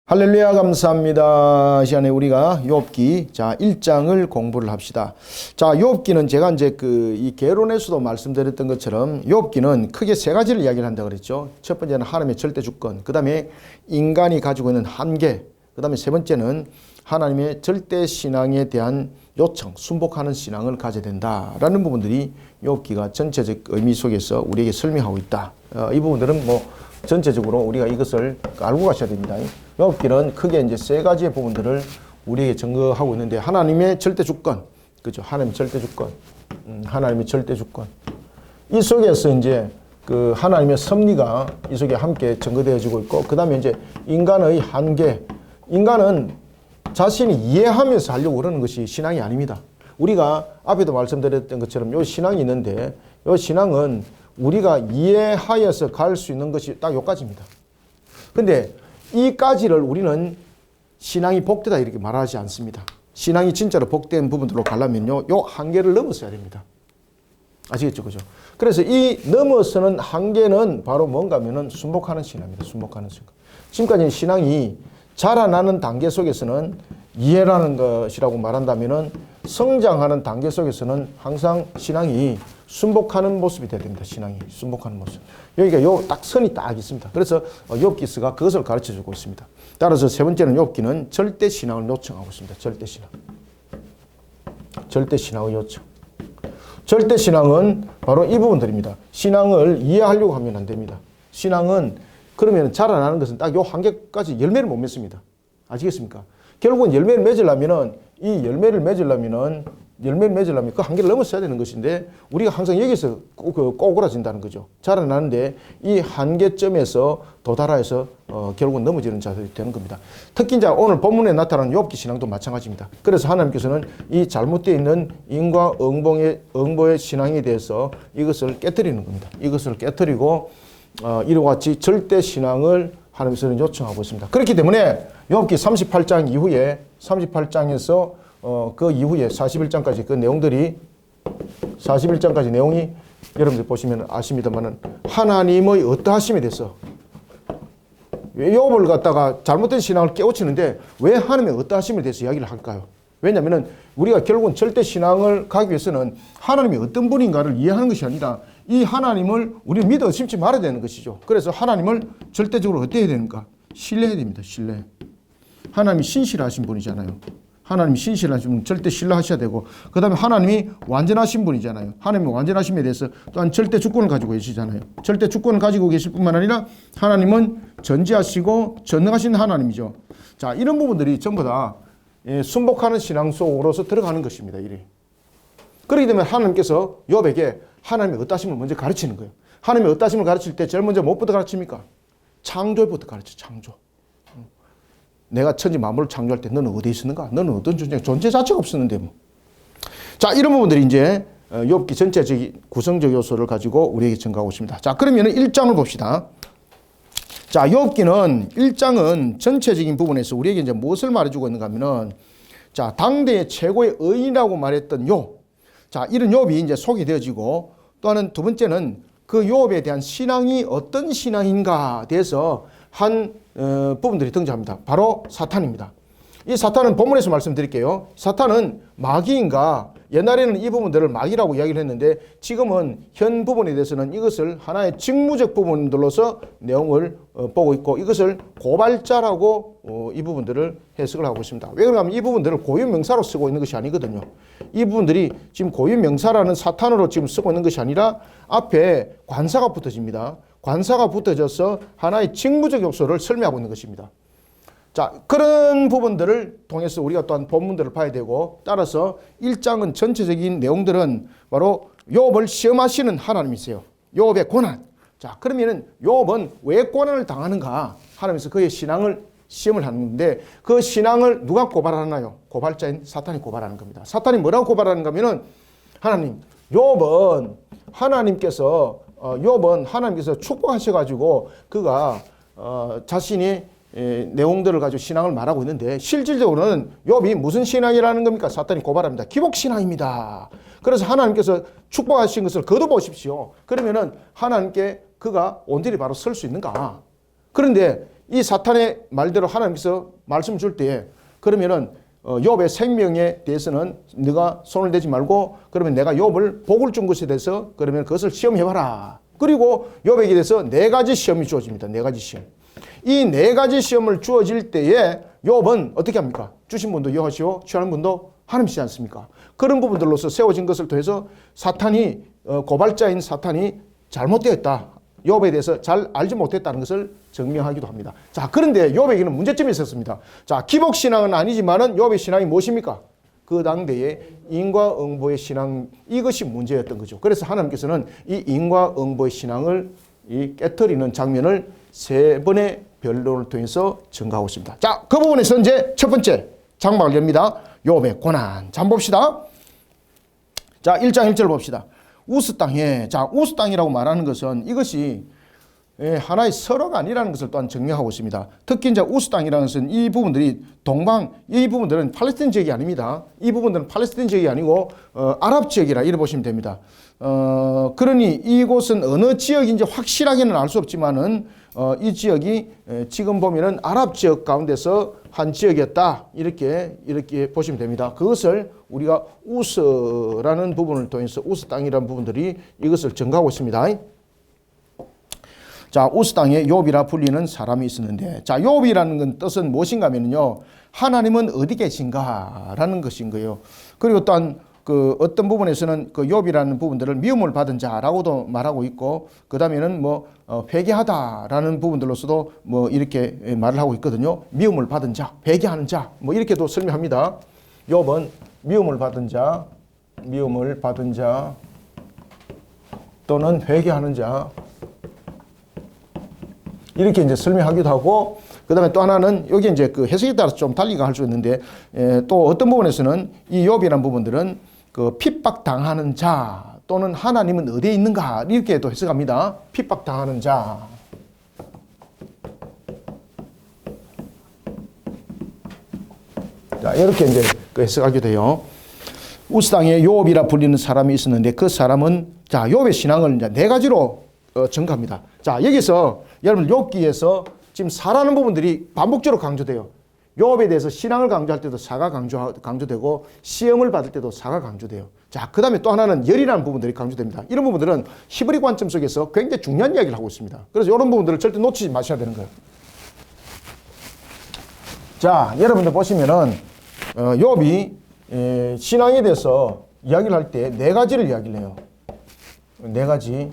할렐루야 감사합니다. 시간에 우리가 욥기 1장을 공부를 합시다. 욥기는 제가 이제 이 개론에서도 말씀드렸던 것처럼 욥기는 크게 세 가지를 이야기를 한다고 그랬죠. 첫 번째는 하나님의 절대 주권, 그 다음에 인간이 가지고 있는 한계, 그 다음에 세 번째는 하나님의 절대 신앙에 대한 요청, 순복하는 신앙을 가져야 된다라는 부분들이 욥기가 전체적 의미 속에서 우리에게 설명하고 있다. 이 부분들은 전체적으로 우리가 이것을 알고 가셔야 됩니다. 욥기는 크게 이제 세 가지의 부분들을 우리에게 증거하고 있는데, 하나님의 절대 주권, 그죠? 하나님의 절대 주권, 하나님의 절대 주권. 이 속에서 이제 그 하나님의 섭리가 이 속에 함께 증거되어지고 있고, 그 다음에 이제 인간의 한계. 인간은 자신이 이해하면서 하려고 그러는 것이 신앙이 아닙니다. 우리가 앞에도 말씀드렸던 것처럼 요 신앙이 있는데, 요 신앙은 우리가 이해하여서 갈 수 있는 것이 딱 요까지입니다. 근데 이까지를 우리는 신앙이 복되다 이렇게 말하지 않습니다. 신앙이 진짜로 복된 부분들로 가려면요, 요 한계를 넘어서야 됩니다. 아시겠죠? 그죠? 그래서 이 넘어서는 한계는 바로 뭔가 하면은 순복하는 신앙입니다. 순복하는 신앙. 지금까지 신앙이 자라나는 단계 속에서는 이해라는 것이라고 말한다면은, 성장하는 단계 속에서는 항상 신앙이 순복하는 모습이 돼야 됩니다. 신앙이 순복하는 모습. 여기가 딱 선이 딱 있습니다. 그래서 욥기서가 그것을 가르쳐 주고 있습니다. 따라서 세 번째는 욥기는 절대 신앙을 요청하고 있습니다. 절대 신앙. 절대 신앙의 요청. 절대 신앙은 바로 이 부분들입니다. 신앙을 이해하려고 하면 안 됩니다. 신앙은 그러면 자라나는 것은 딱 요 한계까지 열매를 못 맺습니다. 아시겠습니까? 결국은 열매를 맺으려면은, 이 열매를 맺으려면 그 한계를 넘어서야 되는 것인데, 우리가 항상 여기서 꼬꾸라진다는 거죠. 자라나는데 이 한계점에서 도달해서 결국은 넘어지는 자들이 되는 겁니다. 특히 이제 오늘 본문에 나타나는 욥기 신앙도 마찬가지입니다. 그래서 하나님께서는 이 잘못되어 있는 인과응보의 신앙에 대해서 이것을 깨뜨리는 겁니다. 이것을 깨뜨리고 이와 같이 절대 신앙을 하나님께서는 요청하고 있습니다. 그렇기 때문에 욥기 38장 이후에 38장에서 그 이후에 41장까지 그 내용들이, 41장까지 내용이 여러분들 보시면 아십니다만은, 하나님의 어떠하심에 대해서, 왜 욥을 갖다가 잘못된 신앙을 깨우치는데 왜 하나님의 어떠하심에 대해서 이야기를 할까요? 왜냐하면 우리가 결국은 절대 신앙을 가기 위해서는 하나님이 어떤 분인가를 이해하는 것이 아니라 이 하나님을 우리는 믿어 의심치 말아야 되는 것이죠. 그래서 하나님을 절대적으로 어떻게 해야 되는가? 신뢰해야 됩니다. 신뢰. 하나님이 신실하신 분이잖아요. 하나님이 신실하신 분 절대 신뢰하셔야 되고, 그 다음에 하나님이 완전하신 분이잖아요. 하나님의 완전하심에 대해서 또한 절대 주권을 가지고 계시잖아요. 절대 주권을 가지고 계실 뿐만 아니라 하나님은 전지하시고 전능하신 하나님이죠. 자, 이런 부분들이 전부 다 순복하는 신앙 속으로서 들어가는 것입니다. 이래. 그렇기 때문에 하나님께서 욥에게 하나님의 어떠하심을 먼저 가르치는 거예요. 하나님의 어떠하심을 가르칠 때 제일 먼저 무엇부터 가르칩니까? 창조부터 가르쳐. 창조. 내가 천지 만물을 창조할 때 너는 어디에 있었는가? 너는 어떤 존재 자체가 없었는데 뭐. 자, 이런 부분들이 이제 욥기 전체적인 구성적 요소를 가지고 우리에게 증가하고 있습니다. 자, 그러면 1장을 봅시다. 자, 욥기는 1장은 전체적인 부분에서 우리에게 이제 무엇을 말해주고 있는가 하면은, 자, 당대의 최고의 의인이라고 말했던 욥. 자, 이런 욥이 이제 소개되어지고, 또 하나는 두 번째는 그 욥에 대한 신앙이 어떤 신앙인가에 대해서 한 부분들이 등장합니다. 바로 사탄입니다. 이 사탄은 본문에서 말씀드릴게요. 사탄은 마귀인가, 옛날에는 이 부분들을 마귀라고 이야기를 했는데, 지금은 현 부분에 대해서는 이것을 하나의 직무적 부분들로서 내용을 보고 있고, 이것을 고발자라고 이 부분들을 해석을 하고 있습니다. 왜 그러냐면 이 부분들을 고유명사로 쓰고 있는 것이 아니거든요. 이 부분들이 지금 고유명사라는 사탄으로 지금 쓰고 있는 것이 아니라 앞에 관사가 붙어집니다. 관사가 붙어져서 하나의 직무적 요소를 설명하고 있는 것입니다. 자, 그런 부분들을 통해서 우리가 또한 본문들을 봐야 되고, 따라서 1장은 전체적인 내용들은 바로 욥을 시험하시는 하나님이세요. 욥의 고난. 자, 그러면은 욥은 왜 고난을 당하는가? 하나님께서 그의 신앙을 시험을 하는데, 그 신앙을 누가 고발하나요? 고발자인 사탄이 고발하는 겁니다. 사탄이 뭐라고 고발하는가 하면은, 하나님, 욥은 하나님께서 축복하셔가지고 그가 자신이 내용들을 가지고 신앙을 말하고 있는데, 실질적으로는 욥이 무슨 신앙이라는 겁니까? 사탄이 고발합니다. 기복신앙입니다. 그래서 하나님께서 축복하신 것을 거둬보십시오. 그러면은 하나님께 그가 온전히 바로 설 수 있는가? 그런데 이 사탄의 말대로 하나님께서 말씀 줄 때에 그러면은 욥의 생명에 대해서는 네가 손을 대지 말고 그러면 내가 욥을 복을 준 것에 대해서 그러면 그것을 시험해봐라. 그리고 욥에게 대해서 4가지 시험이 주어집니다. 4가지 시험. 이 4가지 시험을 주어질 때에 욥은 어떻게 합니까? 주신 분도 여호와시오 취하는 분도 하나님이시지 않습니까? 그런 부분들로서 세워진 것을 통해서 사탄이 고발자인 사탄이 잘못되었다. 욥에 대해서 잘 알지 못했다는 것을 증명하기도 합니다. 자, 그런데 욥에게는 문제점이 있었습니다. 자, 기복신앙은 아니지만은 욥의 신앙이 무엇입니까? 그 당대의 인과응보의 신앙, 이것이 문제였던 거죠. 그래서 하나님께서는 이 인과응보의 신앙을 깨트리는 장면을 3번의 변론을 통해서 증가하고 있습니다. 자, 그 부분에서 이제 첫 번째 장막을 엽니다. 욥의 고난. 자, 한번 봅시다. 자, 1장 1절 봅시다. 우스 땅에, 자, 우스 땅이라고 말하는 것은 이것이 하나의 설화가 아니라는 것을 또한 증명하고 있습니다. 특히 이제 우스 땅이라는 것은 이 부분들이 이 부분들은 팔레스타인 지역이 아닙니다. 이 부분들은 팔레스타인 지역이 아니고 아랍 지역이라 이래 보시면 됩니다. 그러니 이곳은 어느 지역인지 확실하게는 알 수 없지만은 이 지역이 지금 보면은 아랍 지역 가운데서 한 지역이었다. 이렇게 보시면 됩니다. 그것을 우리가 우스라는 부분을 통해서 우스 땅이라는 부분들이 이것을 증가하고 있습니다. 자, 우스 땅에 욥이라 불리는 사람이 있었는데, 자, 욥이라는 건 뜻은 무엇인가 하면요, 하나님은 어디 계신가라는 것인 거예요. 그리고 또한 그 어떤 부분에서는 그 욥이라는 부분들을 미움을 받은 자라고도 말하고 있고, 그 다음에는 뭐 회개하다라는 부분들로서도 뭐 이렇게 말을 하고 있거든요. 미움을 받은 자, 회개하는 자, 뭐 이렇게도 설명합니다. 욥은 미움을 받은 자 또는 회개하는 자 이렇게 이제 설명하기도 하고, 그 다음에 또 하나는 여기 이제 그 해석에 따라서 좀 달리가 할 수 있는데, 또 어떤 부분에서는 이 욥이라는 부분들은 그 핍박당하는 자 또는 하나님은 어디에 있는가 이렇게 또 해석합니다. 핍박당하는 자. 자, 이렇게 이제 그 해석하게 돼요. 우스 땅에 욥이라 불리는 사람이 있었는데 그 사람은 자, 욥의 신앙을 이제 4가지로 증가합니다. 자, 여기서 여러분 욥기에서 지금 사라는 부분들이 반복적으로 강조돼요. 욥에 대해서 신앙을 강조할 때도 사가 강조되고 시험을 받을 때도 사가 강조돼요. 자, 그 다음에 또 하나는 열이라는 부분들이 강조됩니다. 이런 부분들은 히브리 관점 속에서 굉장히 중요한 이야기를 하고 있습니다. 그래서 이런 부분들을 절대 놓치지 마셔야 되는 거예요. 자, 여러분들 보시면은 욥이 신앙에 대해서 이야기를 할 때 4가지를 이야기를 해요. 4가지.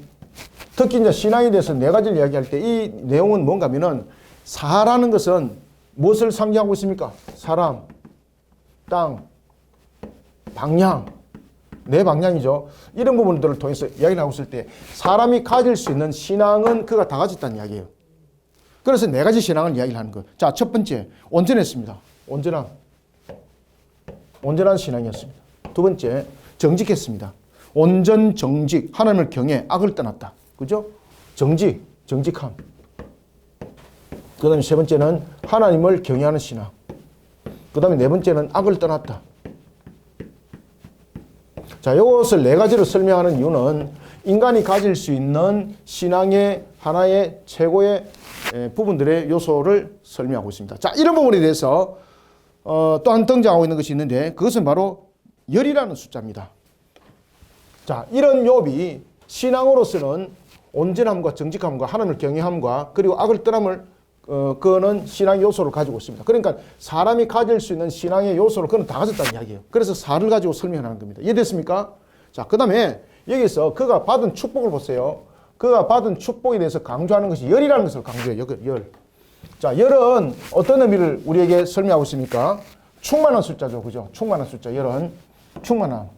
특히 이제 신앙에 대해서 4가지를 이야기할 때 이 내용은 뭔가 하면은 사라는 것은 무엇을 상징하고 있습니까? 사람, 땅, 방향, 4방향이죠. 이런 부분들을 통해서 이야기를 하고 있을 때 사람이 가질 수 있는 신앙은 그가 다 가졌다는 이야기예요. 그래서 4가지 신앙을 이야기를 하는 거예요. 자, 첫 번째, 온전했습니다. 온전한 신앙이었습니다. 두 번째, 정직했습니다. 온전, 정직, 하나님을 경외, 악을 떠났다. 그죠? 정직함. 그 다음에 세 번째는 하나님을 경외하는 신앙. 그 다음에 4번째는 악을 떠났다. 자, 이것을 4가지로 설명하는 이유는 인간이 가질 수 있는 신앙의 하나의 최고의 부분들의 요소를 설명하고 있습니다. 자, 이런 부분에 대해서 또한 등장하고 있는 것이 있는데 그것은 바로 열이라는 숫자입니다. 자, 이런 욥이 신앙으로서는 온전함과 정직함과 하나님을 경외함과 그리고 악을 떠남을 그거는 신앙의 요소를 가지고 있습니다. 그러니까 사람이 가질 수 있는 신앙의 요소를 그는 다 가졌다는 이야기예요. 그래서 4를 가지고 설명하는 겁니다. 이해됐습니까? 자, 그 다음에 여기서 그가 받은 축복을 보세요. 그가 받은 축복에 대해서 강조하는 것이 열이라는 것을 강조해요. 열. 자, 열은 어떤 의미를 우리에게 설명하고 있습니까? 충만한 숫자죠. 그죠? 충만한 숫자. 열은 충만함.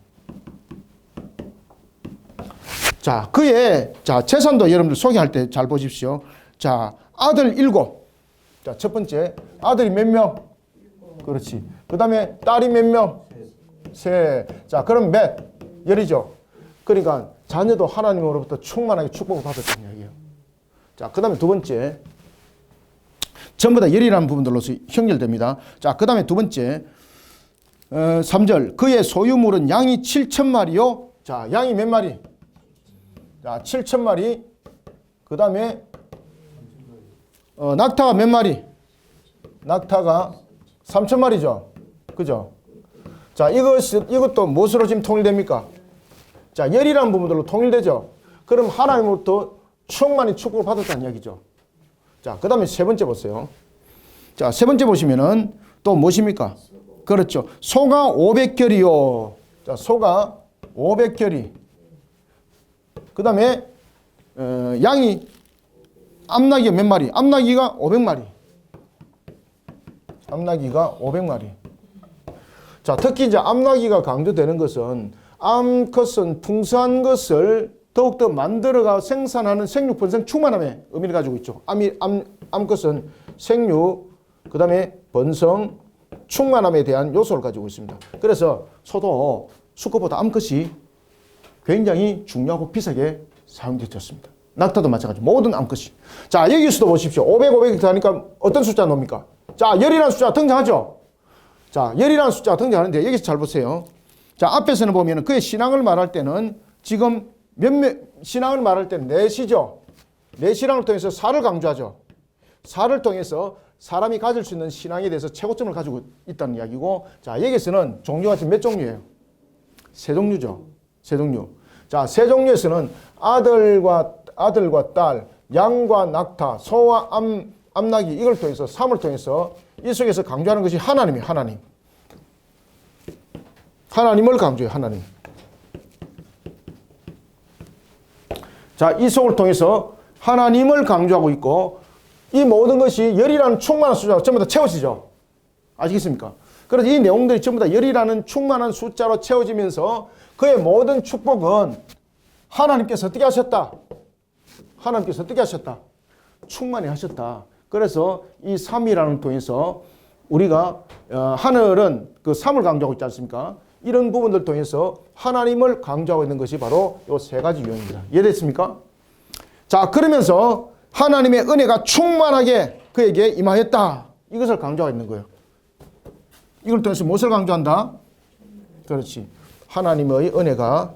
자, 그의 재산도 여러분들 소개할 때 잘 보십시오. 자, 아들 7. 자, 첫 번째 아들이 몇 명? 그렇지. 그 다음에 딸이 몇 명? 셋. 자, 그럼 몇? 열이죠. 그러니까 자녀도 하나님으로부터 충만하게 축복을 받았다는 얘기예요. 자, 그 다음에 두 번째 전부 다 열이라는 부분들로서 형질됩니다. 자, 그 다음에 두 번째 3절 그의 소유물은 양이 7,000마리요. 자, 양이 몇 마리? 자, 7,000마리. 그 다음에 낙타가 몇 마리? 낙타가 3,000마리죠. 그죠? 자, 이것도 무엇으로 지금 통일됩니까? 자, 열이라는 부분들로 통일되죠. 그럼 하나님으로부터 충만히 축복을 받았다는 이야기죠. 자, 그 다음에 세 번째 보세요. 자, 세 번째 보시면은 또 무엇입니까? 그렇죠. 소가 500결이요. 자, 소가 500결이. 그 다음에 양이 암나기가 몇 마리? 암나기가 500마리. 암나기가 500마리. 자, 특히 이제 암나기가 강조되는 것은 암컷은 풍성한 것을 더욱더 만들어가 생산하는 생육 번성 충만함의 의미를 가지고 있죠. 암컷은 생육, 그 다음에 번성, 충만함에 대한 요소를 가지고 있습니다. 그래서 소도 수컷보다 암컷이 굉장히 중요하고 비싸게 사용되었습니다. 낙타도 마찬가지. 모든 암컷이. 자, 여기서도 보십시오. 500, 500 하니까 어떤 숫자 나옵니까? 자, 열이라는 숫자 등장하죠? 자, 열이라는 숫자가 등장하는데 여기서 잘 보세요. 자, 앞에서는 보면 그의 신앙을 말할 때는 지금 신앙을 말할 때는 넷이죠. 내 신앙을 통해서 사를 강조하죠. 사를 통해서 사람이 가질 수 있는 신앙에 대해서 최고점을 가지고 있다는 이야기고, 자, 여기서는 종류가 지금 몇 종류예요? 세 종류죠. 세 종류. 자, 세 종류에서는 아들과 딸, 양과 낙타, 소와 암나기, 이걸 통해서, 삶을 통해서 이 속에서 강조하는 것이 하나님이에요. 하나님. 하나님을 강조해요. 하나님. 자, 이 속을 통해서 하나님을 강조하고 있고, 이 모든 것이 열이라는 충만한 숫자로 전부 다 채워지죠. 아시겠습니까? 그래서 이 내용들이 전부 다 열이라는 충만한 숫자로 채워지면서 그의 모든 축복은 하나님께서 어떻게 하셨다? 하나님께서 어떻게 하셨다? 충만히 하셨다. 그래서 이 3이라는 통해서 우리가 하늘은 그 3을 강조하고 있지 않습니까? 이런 부분들 통해서 하나님을 강조하고 있는 것이 바로 이 세 가지 유형입니다. 이해됐습니까? 자, 그러면서 하나님의 은혜가 충만하게 그에게 임하였다. 이것을 강조하고 있는 거예요. 이걸 통해서 무엇을 강조한다? 그렇지. 하나님의 은혜가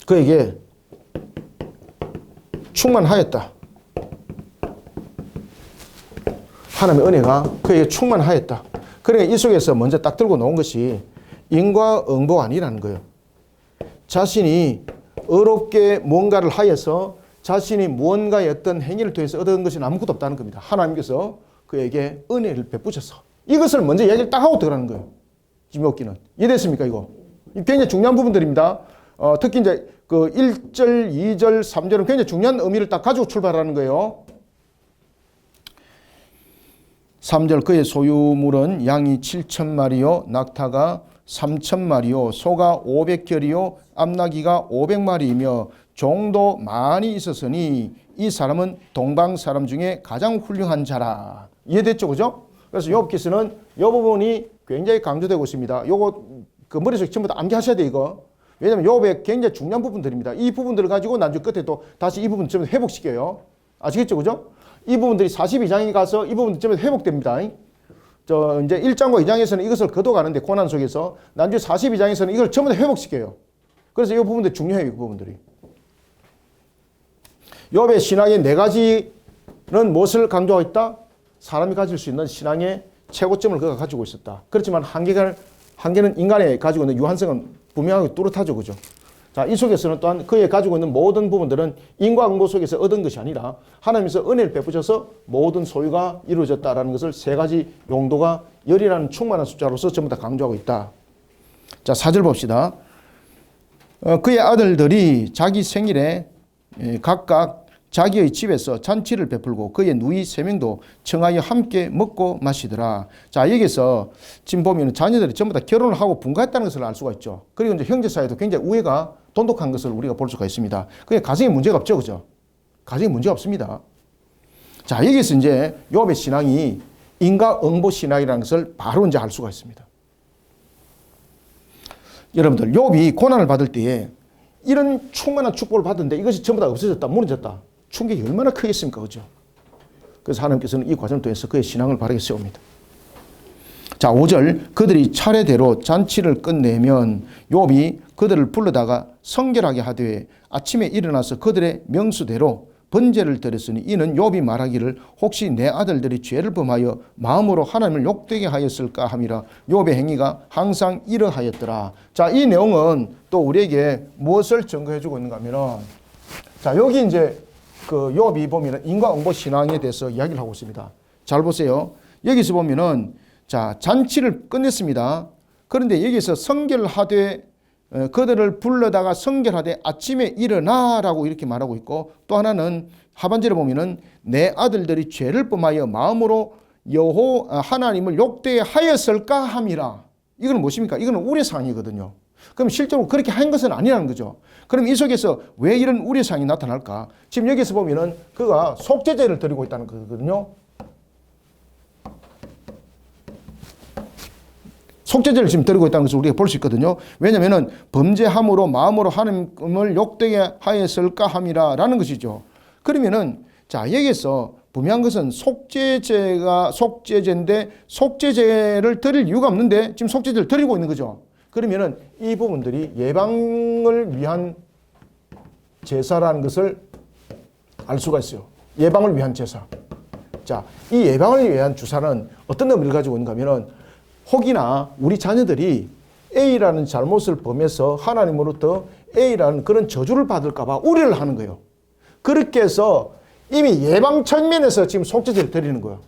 그에게 충만하였다. 하나님의 은혜가 그에게 충만하였다. 그러니까 이 속에서 먼저 딱 들고 놓은 것이 인과응보가 아니라는 거예요. 자신이 어렵게 뭔가를 하여서 자신이 무언가의 어떤 행위를 통해서 얻은 것이 아무것도 없다는 겁니다. 하나님께서 그에게 은혜를 베푸셔서 이것을 먼저 얘기를 딱 하고 들어가는 거예요. 지금 여기는. 이해됐습니까, 이거? 굉장히 중요한 부분들입니다. 특히 이제 그 1절, 2절, 3절은 굉장히 중요한 의미를 딱 가지고 출발하는 거예요. 3절 그의 소유물은 양이 7,000마리요 낙타가 3,000마리요 소가 500결이요 암나기가 500마리이며 종도 많이 있었으니 이 사람은 동방 사람 중에 가장 훌륭한 자라. 이해됐죠, 그죠? 그래서 욥기서는 이 부분이 굉장히 강조되고 있습니다. 요거 그 머릿속에 전부 다 암기하셔야 돼, 이거. 왜냐면 욥의 굉장히 중요한 부분들입니다. 이 부분들을 가지고 나중에 끝에 또 다시 이 부분 전부 회복시켜요. 아시겠죠, 그죠? 이 부분들이 42장에 가서 이 부분들이 전부 회복됩니다. 이제 1장과 2장에서는 이것을 거둬가는데 고난 속에서 나중에 42장에서는 이걸 전부 다 회복시켜요. 그래서 이 부분들이 중요해요, 이 부분들이. 욥의 신앙의 네 가지는 무엇을 강조하고 있다? 사람이 가질 수 있는 신앙의 최고점을 그가 가지고 있었다. 그렇지만 한계는 인간의 가지고 있는 유한성은 분명하게 뚜렷하죠, 그죠? 자, 이 속에서는 또한 그의 가지고 있는 모든 부분들은 인과응보 속에서 얻은 것이 아니라 하나님께서 은혜를 베푸셔서 모든 소유가 이루어졌다라는 것을 세 가지 용도가 열이라는 충만한 숫자로서 전부 다 강조하고 있다. 자, 4절 봅시다. 그의 아들들이 자기 생일에 각각 자기의 집에서 잔치를 베풀고 그의 누이 3명도 청하여 함께 먹고 마시더라. 자, 여기서 지금 보면 자녀들이 전부 다 결혼을 하고 분가했다는 것을 알 수가 있죠. 그리고 이제 형제 사이도 굉장히 우애가 돈독한 것을 우리가 볼 수가 있습니다. 그게 가정에 문제가 없죠, 그죠? 가정에 문제가 없습니다. 자, 여기서 이제 욥의 신앙이 인과응보 신앙이라는 것을 바로 이제 알 수가 있습니다. 여러분들, 욥이 고난을 받을 때에 이런 충만한 축복을 받았는데 이것이 전부 다 없어졌다, 무너졌다. 충격이 얼마나 크겠습니까, 그죠? 그래서 하나님께서는 이 과정을 통해서 그의 신앙을 바르게 세웁니다. 자, 5절 그들이 차례대로 잔치를 끝내면 욥이 그들을 불러다가 성결하게 하되 아침에 일어나서 그들의 명수대로 번제를 드렸으니 이는 욥이 말하기를 혹시 내 아들들이 죄를 범하여 마음으로 하나님을 욕되게 하였을까 함이라. 욥의 행위가 항상 이러하였더라. 자, 이 내용은 또 우리에게 무엇을 증거해 주고 있는가 하면은, 자, 여기 이제 그 욥이 보면은 인과응보 신앙에 대해서 이야기를 하고 있습니다. 잘 보세요. 여기서 보면은, 자, 잔치를 끝냈습니다. 그런데 여기서 성결을 하되 그들을 불러다가 성결하되 아침에 일어나라고 이렇게 말하고 있고, 또 하나는 하반절에 보면은 내 아들들이 죄를 범하여 마음으로 하나님을 욕되게 하였을까 함이라. 이건 무엇입니까? 이건 우려사항이거든요. 그럼 실제로 그렇게 한 것은 아니라는 거죠. 그럼 이 속에서 왜 이런 우려사항이 나타날까? 지금 여기서 보면은 그가 속죄제를 드리고 있다는 거거든요. 속죄제를 지금 드리고 있다는 것을 우리가 볼 수 있거든요. 왜냐하면 범죄함으로 마음으로 하나님을 욕되게 하였을까 함이라 라는 것이죠. 그러면은 자, 여기서 분명한 것은 속죄제인데 속죄제를 드릴 이유가 없는데 지금 속죄제를 드리고 있는 거죠. 그러면은 이 부분들이 예방을 위한 제사라는 것을 알 수가 있어요. 예방을 위한 제사. 자, 이 예방을 위한 주사는 어떤 의미를 가지고 있는가 하면은 혹이나 우리 자녀들이 A라는 잘못을 범해서 하나님으로부터 A라는 그런 저주를 받을까 봐 우려를 하는 거예요. 그렇게 해서 이미 예방 측면에서 지금 속죄제를 드리는 거예요.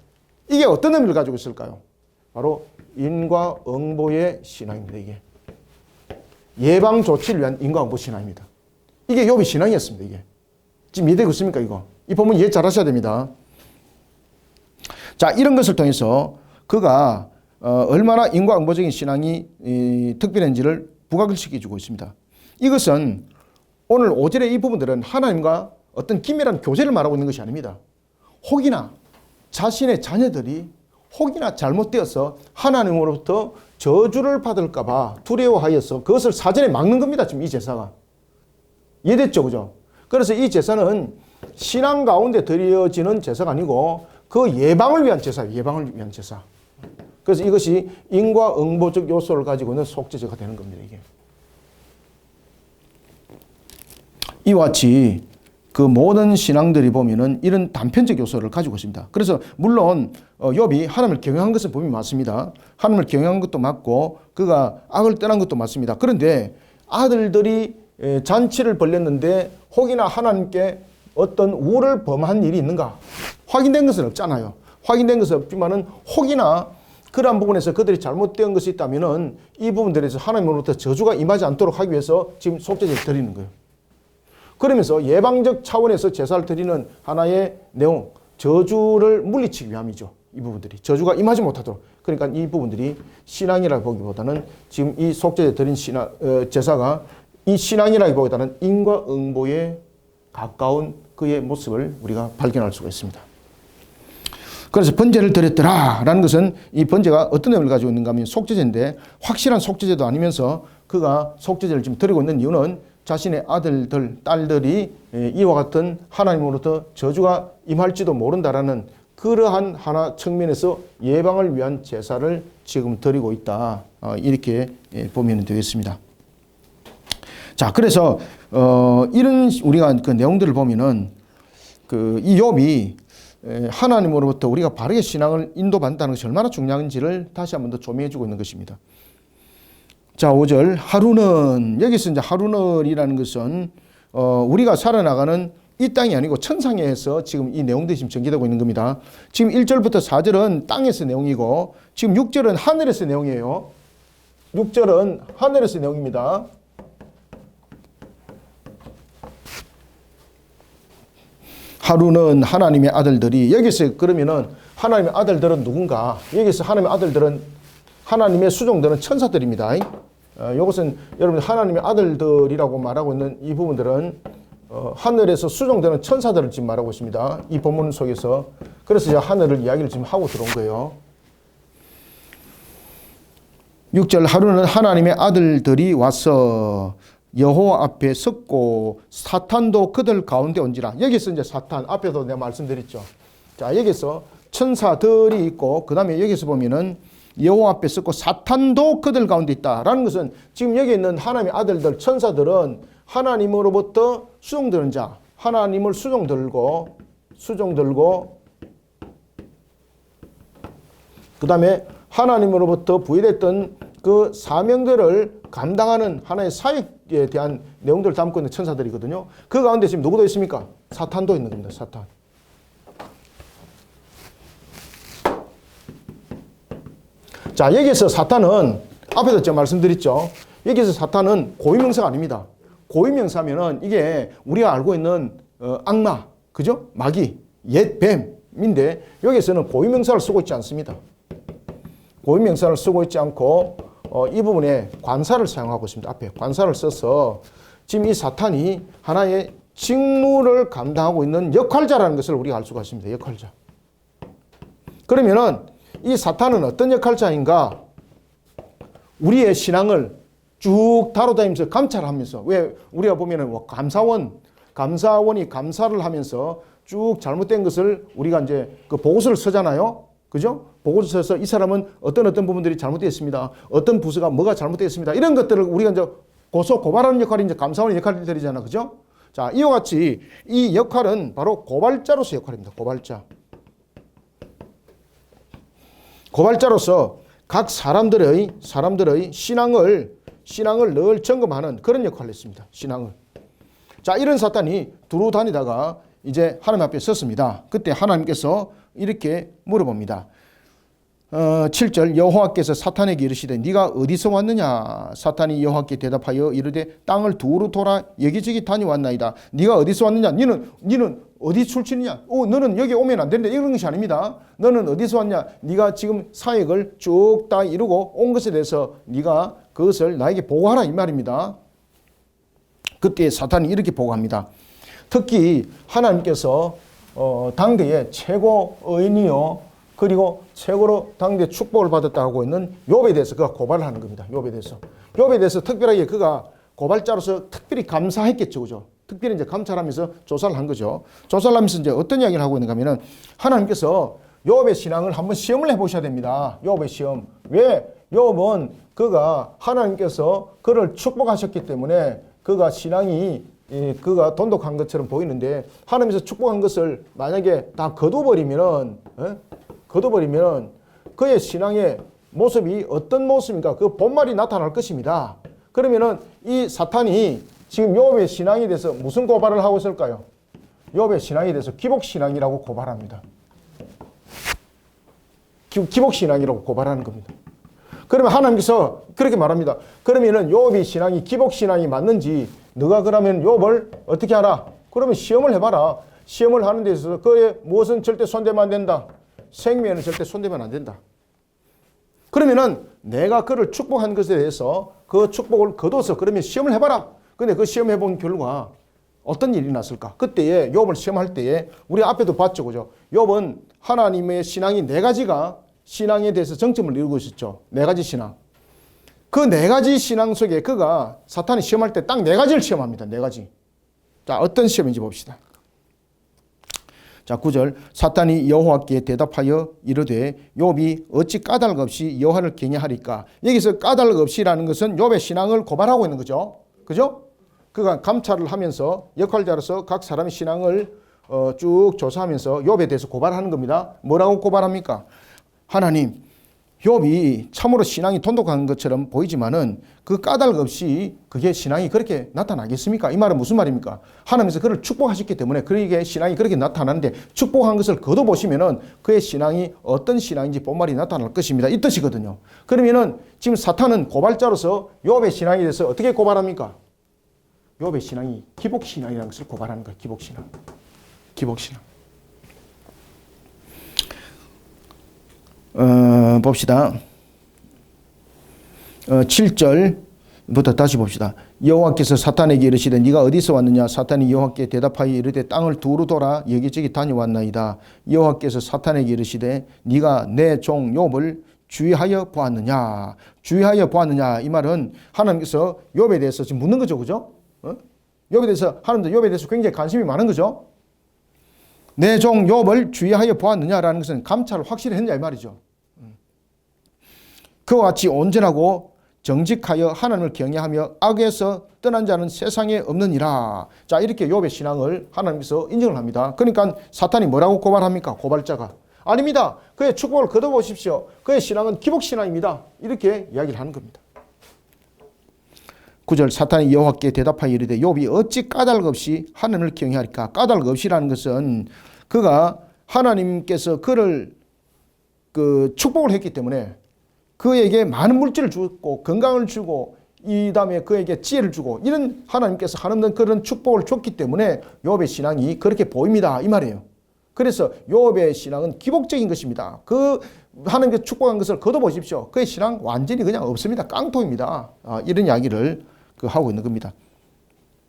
이게 어떤 의미를 가지고 있을까요? 바로 인과응보의 신앙입니다. 이게 예방 조치를 위한 인과응보 신앙입니다. 이게 욥의 신앙이었습니다. 이게 지금 이해되고 있습니까? 이 본문 이해 잘 하셔야 됩니다. 자, 이런 것을 통해서 그가 얼마나 인과응보적인 신앙이 특별한지를 부각을 시켜주고 있습니다. 이것은 오늘 5절의 이 부분들은 하나님과 어떤 긴밀한 교제를 말하고 있는 것이 아닙니다. 혹이나 자신의 자녀들이 혹이나 잘못되어서 하나님으로부터 저주를 받을까 봐 두려워하여서 그것을 사전에 막는 겁니다. 지금 이 제사가. 이해됐죠? 그죠? 그래서 이 제사는 신앙 가운데 드려지는 제사가 아니고 그 예방을 위한 제사예요. 예방을 위한 제사. 그래서 이것이 인과응보적 요소를 가지고 있는 속죄제가 되는 겁니다. 이게. 이와 같이 그 모든 신앙들이 보면은 이런 단편적 요소를 가지고 있습니다. 그래서 물론 욥이 하나님을 경외한 것은 분명히 맞습니다. 하나님을 경외한 것도 맞고 그가 악을 떠난 것도 맞습니다. 그런데 아들들이 잔치를 벌였는데 혹이나 하나님께 어떤 우를 범한 일이 있는가? 확인된 것은 없잖아요. 확인된 것은 없지만은 혹이나 그러한 부분에서 그들이 잘못된 것이 있다면은 이 부분들에서 하나님으로부터 저주가 임하지 않도록 하기 위해서 지금 속죄제를 드리는 거예요. 그러면서 예방적 차원에서 제사를 드리는 하나의 내용, 저주를 물리치기 위함이죠. 이 부분들이. 저주가 임하지 못하도록. 그러니까 이 부분들이 신앙이라고 보기보다는 지금 이 속죄제 드린 제사가 이 신앙이라기보다는 인과응보에 가까운 그의 모습을 우리가 발견할 수가 있습니다. 그래서 번제를 드렸더라라는 것은 이 번제가 어떤 의미를 가지고 있는가 하면 속죄제인데 확실한 속죄제도 아니면서 그가 속죄제를 지금 드리고 있는 이유는 자신의 아들들, 딸들이 이와 같은 하나님으로부터 저주가 임할지도 모른다라는 그러한 하나 측면에서 예방을 위한 제사를 지금 드리고 있다. 이렇게 보면 되겠습니다. 자, 그래서 이런 우리가 그 내용들을 보면은 이 욥이 하나님으로부터 우리가 바르게 신앙을 인도받는다는 것이 얼마나 중요한지를 다시 한 번 더 조명해 주고 있는 것입니다. 자, 5절 하루는 여기서 이제 하루는이라는 것은 우리가 살아나가는 이 땅이 아니고 천상에서 지금 이 내용들이 지금 전개되고 있는 겁니다. 지금 1절부터 4절은 땅에서 내용이고 지금 6절은 하늘에서 내용이에요. 6절은 하늘에서 내용입니다. 하루는 하나님의 아들들이 여기서 그러면은 하나님의 아들들은 누군가? 여기서 하나님의 아들들은 하나님의 수종들은 천사들입니다. 이것은 여러분 하나님의 아들들이라고 말하고 있는 이 부분들은 하늘에서 수종되는 천사들을 지금 말하고 있습니다. 이 본문 속에서. 그래서 제가 하늘을 이야기를 지금 하고 들어온 거예요. 6절 하루는 하나님의 아들들이 와서 여호와 앞에 섰고 사탄도 그들 가운데 온지라. 여기서 이제 사탄 앞에도 내가 말씀드렸죠. 자, 여기서 천사들이 있고 그 다음에 여기서 보면은 여호와 앞에 섰고 사탄도 그들 가운데 있다라는 것은 지금 여기 있는 하나님의 아들들 천사들은 하나님으로부터 수종되는 자, 하나님을 수종 들고 그 다음에 하나님으로부터 부여됐던 그 사명들을 감당하는 하나의 사역에 대한 내용들을 담고 있는 천사들이거든요. 그 가운데 지금 누구도 있습니까? 사탄도 있는 겁니다. 사탄. 자, 여기서 사탄은 앞에서 제가 말씀드렸죠. 여기서 사탄은 고유명사가 아닙니다. 고유명사면은 이게 우리가 알고 있는 악마, 그죠? 마귀, 옛 뱀인데 여기서는 고유명사를 쓰고 있지 않습니다. 고유명사를 쓰고 있지 않고 이 부분에 관사를 사용하고 있습니다. 앞에 관사를 써서 지금 이 사탄이 하나의 직무를 감당하고 있는 역할자라는 것을 우리가 알 수가 있습니다. 역할자. 그러면은 이 사탄은 어떤 역할자인가? 우리의 신앙을 쭉 다뤄다니면서 감찰하면서, 왜 우리가 보면은 뭐 감사원이 감사를 하면서 쭉 잘못된 것을 우리가 이제 그 보고서를 쓰잖아요. 그죠? 보고서 써서 이 사람은 어떤 부분들이 잘못되었습니다. 어떤 부서가 뭐가 잘못되었습니다. 이런 것들을 우리가 이제 고발하는 역할이 이제 감사원의 역할들이잖아. 그죠? 자, 이와 같이 이 역할은 바로 고발자로서의 역할입니다. 고발자로서 각 사람들의 신앙을 늘 점검하는 그런 역할을 했습니다. 신앙을. 자, 이런 사탄이 두루 다니다가 이제 하나님 앞에 섰습니다. 그때 하나님께서 이렇게 물어봅니다. 7절 여호와께서 사탄에게 이르시되 네가 어디서 왔느냐? 사탄이 여호와께 대답하여 이르되 땅을 두루 돌아 여기저기 다녀왔나이다. 네가 어디서 왔느냐? 너는 어디 출신이냐? 너는 여기 오면 안 된다. 이런 것이 아닙니다. 너는 어디서 왔냐? 네가 지금 사역을 쭉 다 이루고 온 것에 대해서 네가 그것을 나에게 보고하라 이 말입니다. 그때 사탄이 이렇게 보고합니다. 특히 하나님께서 당대의 최고 의인이요 그리고 최고로 당대 축복을 받았다고 하고 있는 욥에 대해서 그가 고발을 하는 겁니다. 욥에 대해서 특별하게 그가 고발자로서 특별히 감사했겠죠. 그죠? 특별히 이제 감찰하면서 조사를 한 거죠. 조사를 하면서 이제 어떤 이야기를 하고 있는가 하면은 하나님께서 욥의 신앙을 한번 시험을 해보셔야 됩니다. 욥의 시험. 왜? 욥은 그가 하나님께서 그를 축복하셨기 때문에 그가 신앙이 그가 돈독한 것처럼 보이는데 하나님께서 축복한 것을 만약에 다 거둬버리면 그의 신앙의 모습이 어떤 모습인가 그 본말이 나타날 것입니다. 그러면은 이 사탄이 지금 욥의 신앙에 대해서 무슨 고발을 하고 있을까요? 욥의 신앙에 대해서 기복신앙이라고 고발합니다. 기복신앙이라고 고발하는 겁니다. 그러면 하나님께서 그렇게 말합니다. 그러면은 욥이 신앙이 기복신앙이 맞는지 너가 그러면 욥을 어떻게 하라? 그러면 시험을 해봐라. 시험을 하는 데 있어서 그의 무엇은 절대 손대면 안 된다. 생명에는 절대 손대면 안 된다. 그러면은 내가 그를 축복한 것에 대해서 그 축복을 거둬서 그러면 시험을 해봐라. 근데 그 시험해 본 결과 어떤 일이 났을까? 그때에 욥을 시험할 때에 우리 앞에도 봤죠. 그죠? 욥은 하나님의 신앙이 네 가지가 신앙에 대해서 정점을 이루고 있었죠. 네 가지 신앙. 그 네 가지 신앙 속에 그가 사탄이 시험할 때 딱 네 가지를 시험합니다. 네 가지. 자, 어떤 시험인지 봅시다. 자, 9절 사탄이 여호와께 대답하여 이르되 욥이 어찌 까닭 없이 여호와를 경외하리까? 여기서 까닭 없이라는 것은 욥의 신앙을 고발하고 있는 거죠. 그죠? 그가 감찰을 하면서 역할자로서 각 사람의 신앙을 쭉 조사하면서 욥에 대해서 고발하는 겁니다. 뭐라고 고발합니까? 하나님, 욥이 참으로 신앙이 돈독한 것처럼 보이지만은 그 까닭 없이 그게 신앙이 그렇게 나타나겠습니까? 이 말은 무슨 말입니까? 하나님께서 그를 축복하셨기 때문에 그에게 신앙이 그렇게 나타나는데 축복한 것을 거둬보시면은 그의 신앙이 어떤 신앙인지 본말이 나타날 것입니다. 이 뜻이거든요. 그러면은 지금 사탄은 고발자로서 욥의 신앙에 대해서 어떻게 고발합니까? 욥의 신앙이 기복신앙이라는 것을 고발하는 거예요. 기복신앙. 봅시다. 7절부터 다시 봅시다. 여호와께서 사탄에게 이르시되 네가 어디서 왔느냐? 사탄이 여호와께 대답하여 이르되 땅을 두루 돌아 여기저기 다녀왔나이다. 여호와께서 사탄에게 이르시되 네가 내 종 욥을 주의하여 보았느냐? 주의하여 보았느냐? 이 말은 하나님께서 욥에 대해서 지금 묻는 거죠. 그죠? 욥에 대해서 하나님도 욥에 대해서 굉장히 관심이 많은 거죠. 내 종 욥을 주의하여 보았느냐라는 것은 감찰을 확실히 했냐 이 말이죠. 그와 같이 온전하고 정직하여 하나님을 경외하며 악에서 떠난 자는 세상에 없느니라. 자, 이렇게 욥의 신앙을 하나님께서 인정을 합니다. 그러니까 사탄이 뭐라고 고발합니까? 고발자가. 아닙니다. 그의 축복을 거둬보십시오. 그의 신앙은 기복신앙입니다. 이렇게 이야기를 하는 겁니다. 9절 사탄이 여호와께 대답하여 이르되 욥이 어찌 까닭 없이 하나님을 경외하리까? 까닭 없이라는 것은 그가 하나님께서 그를 축복을 했기 때문에 그에게 많은 물질을 주고 건강을 주고 이 다음에 그에게 지혜를 주고 이런 하나님께서 한없는 그런 축복을 줬기 때문에 욥의 신앙이 그렇게 보입니다. 이 말이에요. 그래서 욥의 신앙은 기복적인 것입니다. 그 하나님께서 축복한 것을 거둬보십시오. 그의 신앙 완전히 그냥 없습니다. 깡통입니다. 이런 이야기를 하고 있는 겁니다.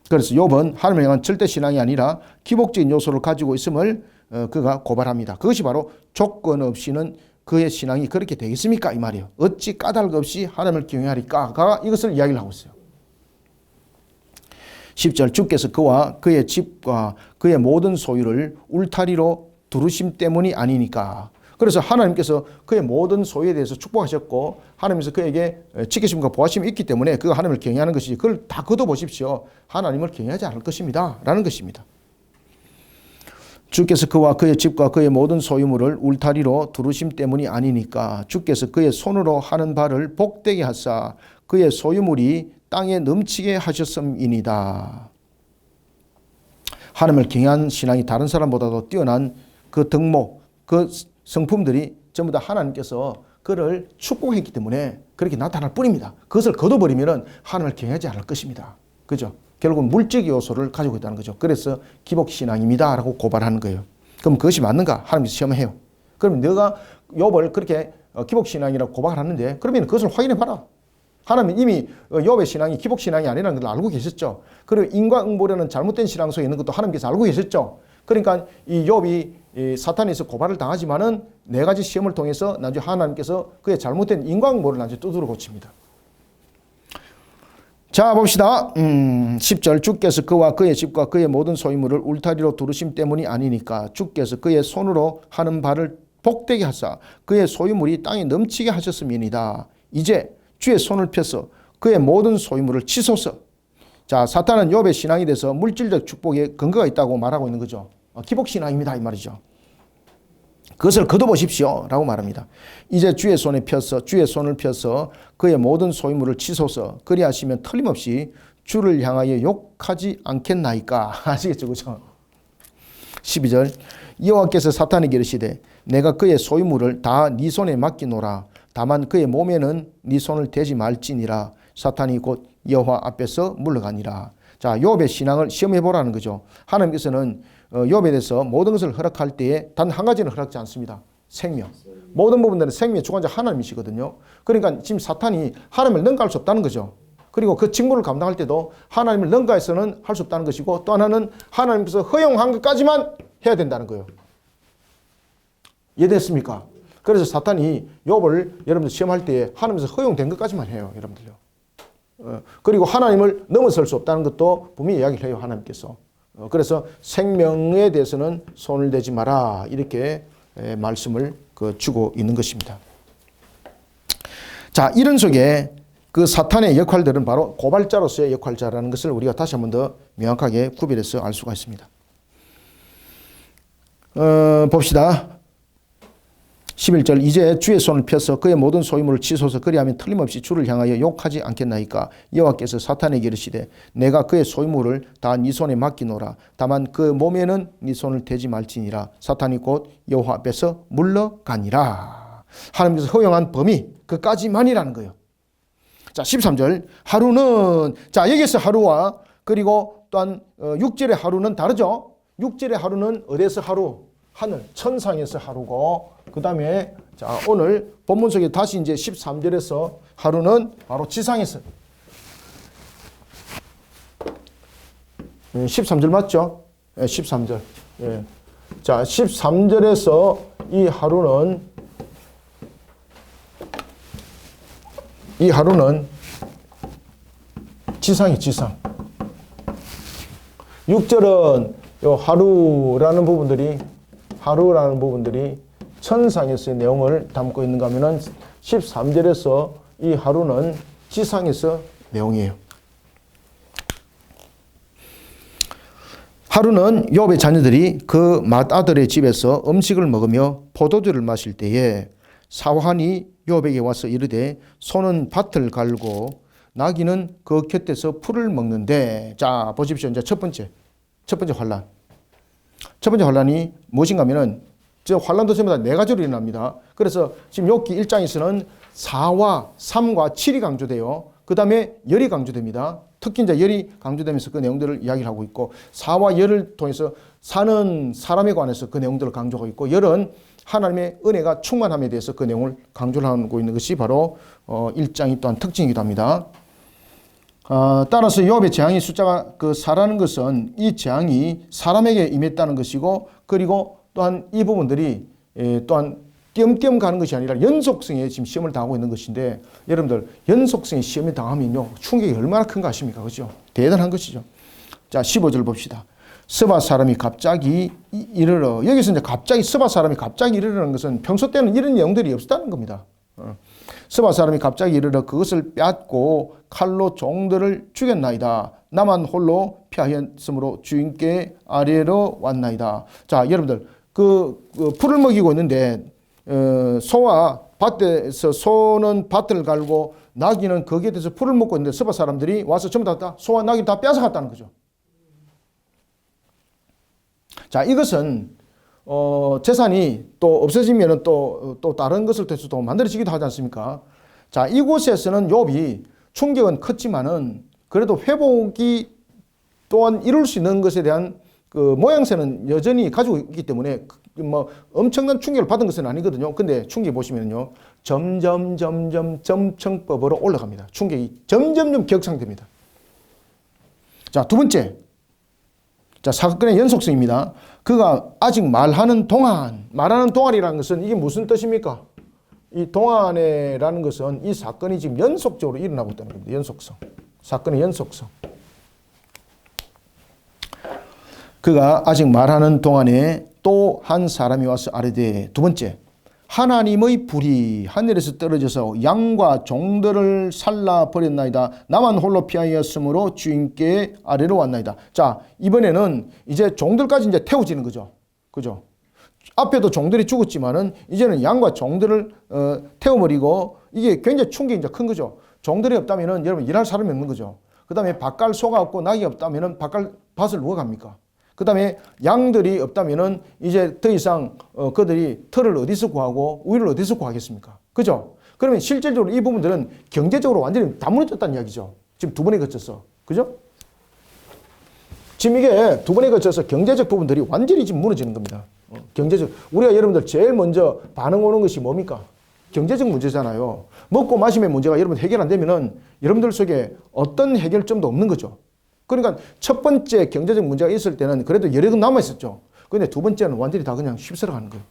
그래서 욥은 하나님을 향한 절대 신앙이 아니라 기복적인 요소를 가지고 있음을 그가 고발합니다. 그것이 바로 조건 없이는 그의 신앙이 그렇게 되겠습니까? 이 말이에요. 어찌 까닭 없이 하나님을 경외하리까가 이것을 이야기를 하고 있어요. 10절 주께서 그와 그의 집과 그의 모든 소유를 울타리로 두르심 때문이 아니니까. 그래서 하나님께서 그의 모든 소유에 대해서 축복하셨고 하나님께서 그에게 지키심과 보호하심이 있기 때문에 그 하나님을 경외하는 것이지 그걸 다 거둬보십시오. 하나님을 경외하지 않을 것입니다. 라는 것입니다. 주께서 그와 그의 집과 그의 모든 소유물을 울타리로 두르심 때문이 아니니까 주께서 그의 손으로 하는 바를 복되게 하사 그의 소유물이 땅에 넘치게 하셨음이니이다. 하나님을 경외한 신앙이 다른 사람보다도 뛰어난 그 덕목, 그 성품들이 전부 다 하나님께서 그를 축복했기 때문에 그렇게 나타날 뿐입니다. 그것을 거둬버리면 하나님을 경외하지 않을 것입니다. 그죠? 결국 물질 요소를 가지고 있다는 거죠. 그래서 기복신앙입니다 라고 고발하는 거예요. 그럼 그것이 맞는가? 하나님께서 시험해요. 그럼 너가 욥을 그렇게 기복신앙이라고 고발하는데 그러면 그것을 확인해 봐라. 하나님은 이미 욥의 신앙이 기복신앙이 아니라는 걸 알고 계셨죠. 그리고 인과응보라는 잘못된 신앙 속에 있는 것도 하나님께서 알고 계셨죠. 그러니까 이 욥이 사탄에서 고발을 당하지만은 네 가지 시험을 통해서 나중에 하나님께서 그의 잘못된 인과응보를 나중에 두드러 고칩니다. 자 봅시다. 10절 주께서 그와 그의 집과 그의 모든 소유물을 울타리로 두르심 때문이 아니니까 주께서 그의 손으로 하는 바를 복되게 하사 그의 소유물이 땅에 넘치게 하셨음이니이다. 이제 주의 손을 펴서 그의 모든 소유물을 치소서. 자 사탄은 욥의 신앙에 대해서 물질적 축복에 근거가 있다고 말하고 있는 거죠. 기복신앙입니다 이 말이죠. 그것을 거둬보십시오 라고 말합니다. 이제 주의 손을 펴서 그의 모든 소유물을 치소서. 그리하시면 틀림없이 주를 향하여 욕하지 않겠나이까. 아시겠죠? 그죠? 12절 여호와께서 사탄에게 이르시되 내가 그의 소유물을 다 네 손에 맡기노라. 다만 그의 몸에는 네 손을 대지 말지니라. 사탄이 곧 여호와 앞에서 물러가니라. 자, 욥의 신앙을 시험해 보라는 거죠. 하나님께서는 욥에 대해서 모든 것을 허락할 때에 단 한 가지는 허락지 않습니다. 생명. 모든 부분들은 생명의 주관자 하나님이시거든요. 그러니까 지금 사탄이 하나님을 능가할 수 없다는 거죠. 그리고 그 직무를 감당할 때도 하나님을 능가해서는 할 수 없다는 것이고 또 하나는 하나님께서 허용한 것까지만 해야 된다는 거예요. 이해됐습니까? 그래서 사탄이 욥을 여러분들 시험할 때 하나님께서 허용된 것까지만 해요. 여러분들요. 그리고 하나님을 넘어설 수 없다는 것도 분명히 이야기를 해요. 하나님께서. 그래서 생명에 대해서는 손을 대지 마라 이렇게 말씀을 주고 있는 것입니다. 자, 이런 속에 그 사탄의 역할들은 바로 고발자로서의 역할자라는 것을 우리가 다시 한 번 더 명확하게 구별해서 알 수가 있습니다. 봅시다. 11절 이제 주의 손을 펴서 그의 모든 소유물을 치소서. 그리하면 틀림없이 주를 향하여 욕하지 않겠나이까. 여호와께서 사탄에게 이르시되 내가 그의 소유물을 다 네 손에 맡기노라. 다만 그 몸에는 네 손을 대지 말지니라. 사탄이 곧 여호와 앞에서 물러가니라. 하나님께서 허용한 범위 그까지만이라는 거예요. 자 13절 하루는 자 여기서 하루와 그리고 또한 6절의 하루는 다르죠. 6절의 하루는 어디에서 하루? 하늘 천상에서 하루고 그 다음에 자 오늘 본문 속에 다시 이제 13절에서 하루는 바로 지상에서 13절 맞죠? 13절. 예. 자 13절에서 이 하루는 지상이 지상. 6절은 요 하루라는 부분들이 천상에서의 내용을 담고 있는가 하면은 13절에서 이 하루는 지상에서 내용이에요. 하루는 욥의 자녀들이 그 맏아들의 집에서 음식을 먹으며 포도주를 마실 때에 사환이 욥에게 와서 이르되 소는 밭을 갈고 나귀는 그 곁에서 풀을 먹는데, 자 보십시오. 이제 첫 번째 환란. 첫 번째 환란이 무엇인가 하면은 저 환란도 전부 다 네 가지로 일어납니다. 그래서 지금 욥기 1장에서는 4와 3과 7이 강조돼요. 그 다음에 열이 강조됩니다. 특히 이제 열이 강조되면서 그 내용들을 이야기를 하고 있고, 4와 열을 통해서 사는 사람에 관해서 그 내용들을 강조하고 있고, 열은 하나님의 은혜가 충만함에 대해서 그 내용을 강조를 하고 있는 것이 바로 1장이 또한 특징이기도 합니다. 따라서 욥의 재앙의 숫자가 그 4라는 것은 이 재앙이 사람에게 임했다는 것이고, 그리고 또한 이 부분들이 또한 띄엄띄엄 가는 것이 아니라 연속성에 지금 시험을 당하고 있는 것인데, 여러분들 연속성에 시험을 당하면요 충격이 얼마나 큰가 아십니까? 그죠? 대단한 것이죠. 자 15절 봅시다. 스바 사람이 갑자기 이르러, 여기서 이제 갑자기 스바 사람이 갑자기 이르르는 것은 평소 때는 이런 내용들이 없었다는 겁니다. 스바 사람이 갑자기 이르러 그것을 빼앗고 칼로 종들을 죽였나이다. 나만 홀로 피하였으므로 주인께 아래로 왔나이다. 자 여러분들 그 풀을 먹이고 있는데 소와 밭에서 소는 밭을 갈고 나귀는 거기에 대해서 풀을 먹고 있는데 스바 사람들이 와서 전부 다 소와 나귀 다 뺏어갔다는 거죠. 자 이것은 재산이 또 없어지면 또 다른 것을 통해서 또 만들어지기도 하지 않습니까? 자 이곳에서는 욥이 충격은 컸지만은 그래도 회복이 또한 이룰 수 있는 것에 대한 그 모양새는 여전히 가지고 있기 때문에 뭐 엄청난 충격을 받은 것은 아니거든요. 근데 충격이 보시면요 점점 점청법으로 올라갑니다. 충격이 점점 격상됩니다. 자 두 번째, 자 사건의 연속성입니다. 그가 아직 말하는 동안이라는 것은 이게 무슨 뜻입니까? 이 동안에라는 것은 이 사건이 지금 연속적으로 일어나고 있다는 겁니다. 연속성. 사건의 연속성. 그가 아직 말하는 동안에 또 한 사람이 와서 아뢰되, 두 번째, 하나님의 불이 하늘에서 떨어져서 양과 종들을 살라 버렸나이다. 나만 홀로 피하였으므로 주인께 아래로 왔나이다. 자 이번에는 이제 종들까지 이제 태워지는 거죠. 그죠? 앞에도 종들이 죽었지만은 이제는 양과 종들을 태워버리고, 이게 굉장히 충격이 이제 큰 거죠. 종들이 없다면은 여러분 일할 사람이 없는 거죠. 그 다음에 밭갈 소가 없고 낙이 없다면은 밭을 누가 갑니까? 그 다음에 양들이 없다면은 이제 더 이상 그들이 털을 어디서 구하고 우유를 어디서 구하겠습니까? 그죠? 그러면 실질적으로 이 부분들은 경제적으로 완전히 다 무너졌다는 이야기죠. 지금 두 번에 거쳐서. 그죠? 지금 이게 두 번에 거쳐서 경제적 부분들이 완전히 지금 무너지는 겁니다. 경제적. 우리가 여러분들 제일 먼저 반응 오는 것이 뭡니까? 경제적 문제잖아요. 먹고 마심의 문제가 여러분 해결 안 되면은 여러분들 속에 어떤 해결점도 없는 거죠. 그러니까 첫 번째 경제적 문제가 있을 때는 그래도 여러 개 남아 있었죠. 근데 두 번째는 완전히 다 그냥 휩쓸어 가는 거예요.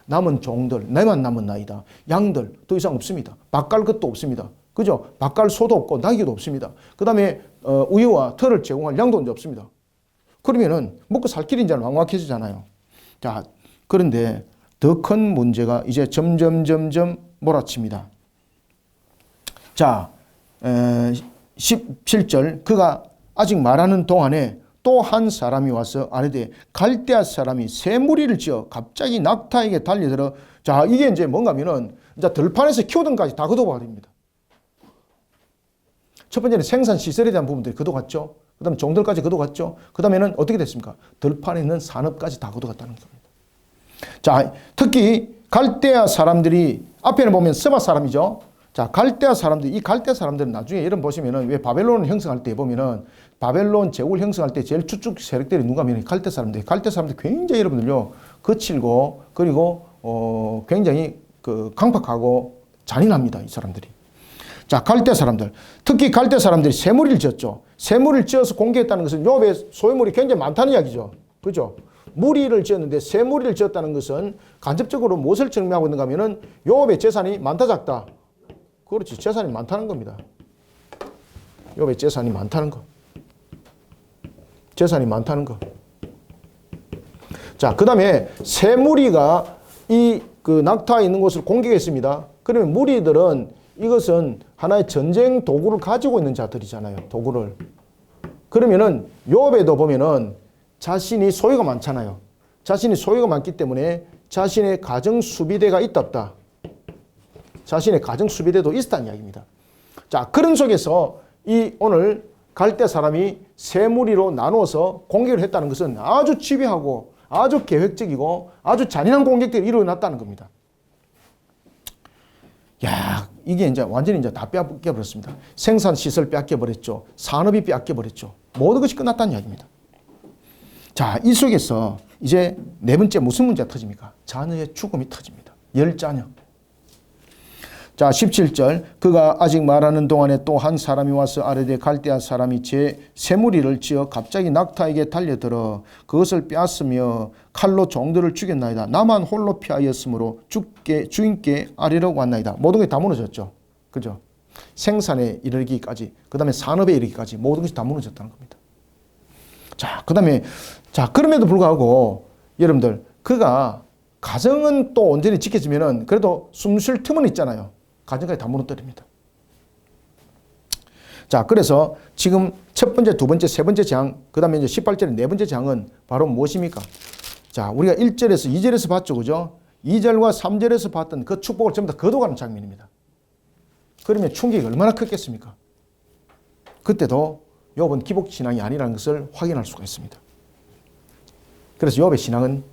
남은 종들, 내만 남은 나이다. 양들 더 이상 없습니다. 밭갈 것도 없습니다. 그죠? 밭갈 소도 없고 나귀도 없습니다. 그 다음에 우유와 털을 제공할 양도 이제 없습니다. 그러면은 먹고 살 길이 이제 막막해지잖아요. 자, 그런데 더 큰 문제가 이제 점점 몰아칩니다. 자, 17절, 그가 아직 말하는 동안에 또 한 사람이 와서 아뢰되, 갈대아 사람이 새 무리를 지어 갑자기 낙타에게 달려들어. 자, 이게 이제 뭔가 하면은 이제 들판에서 키우던 것까지 다 걷어버립니다. 첫 번째는 생산 시설에 대한 부분들이 걷어갔죠. 그 다음에 종들까지 걷어갔죠. 그 다음에는 어떻게 됐습니까? 들판에 있는 산업까지 다 걷어갔다는 겁니다. 자, 특히 갈대아 사람들이, 앞에는 보면 스바 사람이죠. 자, 갈대아 사람들, 이 갈대아 사람들은 나중에 이런 보시면은 왜 바벨론을 형성할 때 보면은 바벨론 제국을 형성할 때 제일 주축 세력들이 누가 하면 갈대아 사람들. 갈대아 사람들 굉장히 여러분들요 거칠고 그리고 굉장히 그 강팍하고 잔인합니다, 이 사람들이. 자, 갈대아 사람들, 특히 갈대아 사람들이 쇠무리를 지었죠. 쇠무리를 지어서 공개했다는 것은 욥의 소유물이 굉장히 많다는 이야기죠. 그죠? 무리를 지었는데 쇠무리를 지었다는 것은 간접적으로 무엇을 증명하고 있는가 하면은 욥의 재산이 많다 작다. 그렇지, 재산이 많다는 겁니다. 욥의 재산이 많다는 거. 재산이 많다는 거. 자, 그 다음에 새 무리가 이 그 낙타에 있는 곳을 공격했습니다. 그러면 무리들은 이것은 하나의 전쟁 도구를 가지고 있는 자들이잖아요. 도구를. 그러면은 욥에도 보면은 자신이 소유가 많잖아요. 자신이 소유가 많기 때문에 자신의 가정 수비대가 있다 없다. 자신의 가정 수비대도 있었다는 이야기입니다. 자, 그런 속에서 이 오늘 갈대 사람이 세 무리로 나누어서 공격을 했다는 것은 아주 집요하고 아주 계획적이고 아주 잔인한 공격들이 일어났다는 겁니다. 야, 이게 이제 완전히 이제 다 뺏겨버렸습니다. 생산시설 뺏겨버렸죠. 산업이 뺏겨버렸죠. 모든 것이 끝났다는 이야기입니다. 자, 이 속에서 이제 네 번째 무슨 문제가 터집니까? 자녀의 죽음이 터집니다. 10자녀. 자, 17절. 그가 아직 말하는 동안에 또 한 사람이 와서 아르데 갈대아 사람이 제 새무리를 지어 갑자기 낙타에게 달려들어 그것을 빼앗으며 칼로 종들을 죽였나이다. 나만 홀로 피하였으므로 주인께 아뢰려고 왔나이다. 모든 것이 다 무너졌죠. 그죠? 생산에 이르기까지, 그 다음에 산업에 이르기까지 모든 것이 다 무너졌다는 겁니다. 자, 그 다음에, 자, 그럼에도 불구하고 여러분들, 그가 가정은 또 온전히 지켜지면은 그래도 숨 쉴 틈은 있잖아요. 가정까지 다 무너뜨립니다. 자, 그래서 지금 첫 번째, 두 번째, 세 번째 장, 그 다음에 이제 18절의 네 번째 장은 바로 무엇입니까? 자, 우리가 1절에서 2절에서 봤죠. 그죠? 2절과 3절에서 봤던 그 축복을 전부 다 거둬가는 장면입니다. 그러면 충격이 얼마나 컸겠습니까? 그때도 욥은 기복신앙이 아니라는 것을 확인할 수가 있습니다. 그래서 욥의 신앙은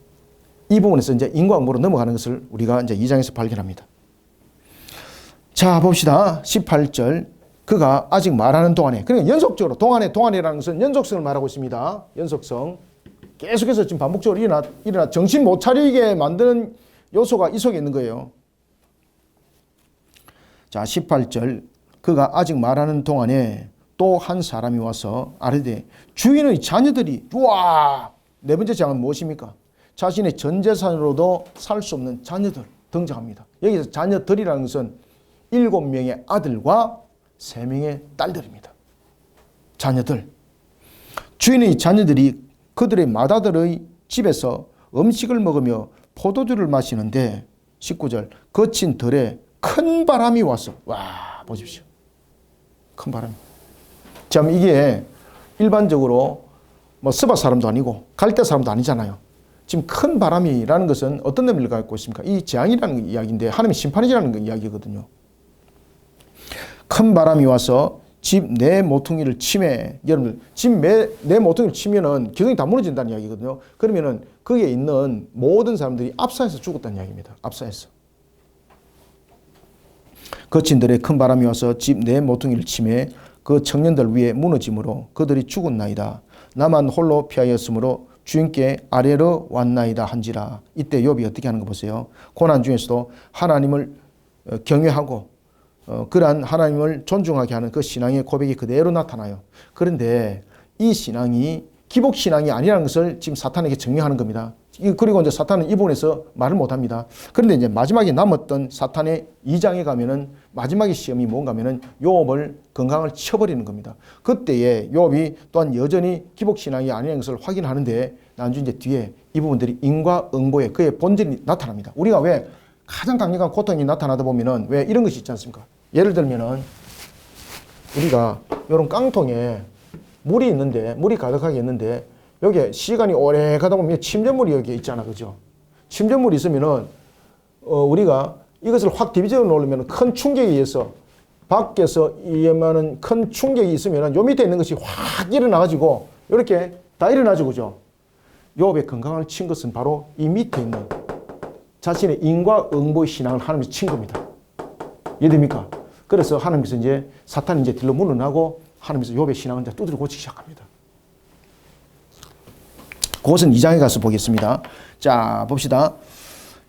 이 부분에서 이제 인과응보로 넘어가는 것을 우리가 이제 2장에서 발견합니다. 자, 봅시다. 18절. 그가 아직 말하는 동안에, 그러니까 연속적으로, 동안이라는 것은 연속성을 말하고 있습니다. 연속성. 계속해서 지금 반복적으로 일어나 정신 못 차리게 만드는 요소가 이 속에 있는 거예요. 자, 18절. 그가 아직 말하는 동안에 또 한 사람이 와서 아르되 주인의 자녀들이, 우와! 네 번째 장은 무엇입니까? 자신의 전 재산으로도 살 수 없는 자녀들 등장합니다. 여기서 자녀들이라는 것은 7명의 아들과 3명의 딸들입니다. 자녀들. 주인의 자녀들이 그들의 맏아들의 집에서 음식을 먹으며 포도주를 마시는데 19절 거친 들에 큰 바람이 와서, 와, 보십시오. 큰 바람. 참 이게 일반적으로 뭐 스바 사람도 아니고 갈대 사람도 아니잖아요. 지금 큰 바람이라는 것은 어떤 의미를 갖고 있습니까? 이 재앙이라는 이야기인데 하나님의 심판이라는 이야기거든요. 큰 바람이 와서 집 내 모퉁이를 치매. 여러분들 집 내 모퉁이를 치면은 기둥이 다 무너진다는 이야기거든요. 그러면은 거기에 있는 모든 사람들이 압사해서 죽었다는 이야기입니다. 압사해서. 거친 들에 큰 바람이 와서 집 내 모퉁이를 치매 그 청년들 위에 무너짐으로 그들이 죽었나이다. 나만 홀로 피하였으므로 주인께 아뢰러 왔나이다 한지라. 이때 욥이 어떻게 하는 거 보세요. 고난 중에서도 하나님을 경외하고 그러한 하나님을 존중하게 하는 그 신앙의 고백이 그대로 나타나요. 그런데 이 신앙이 기복신앙이 아니라는 것을 지금 사탄에게 증명하는 겁니다. 그리고 이제 사탄은 이 부분에서 말을 못합니다. 그런데 이제 마지막에 남았던 사탄의 2장에 가면은 마지막의 시험이 뭔가 하면은 욥을 건강을 쳐버리는 겁니다. 그때에 욥이 또한 여전히 기복신앙이 아니라는 것을 확인하는데 나중에 이제 뒤에 이 부분들이 인과응보의 그의 본질이 나타납니다. 우리가 왜 가장 강력한 고통이 나타나다 보면은 왜 이런 것이 있지 않습니까? 예를 들면은 우리가 이런 깡통에 물이 있는데, 물이 가득하게 있는데, 여기에 시간이 오래 가다 보면 침전물이 여기에 있잖아. 그죠? 침전물이 있으면은, 우리가 이것을 확 디비져 놓으면 큰 충격에 의해서 밖에서 이만한 큰 충격이 있으면은 요 밑에 있는 것이 확 일어나가지고, 이렇게 다 일어나죠. 그죠? 욥의 건강을 친 것은 바로 이 밑에 있는 자신의 인과응보의 신앙을 하나님께서 친 겁니다. 이해됩니까? 그래서 하나님께서 이제 사탄이 이제 딜로 물러나고 하나님께서 욥의 신앙을 이제 두드려 고치기 시작합니다. 그것은 2장에 가서 보겠습니다. 자, 봅시다.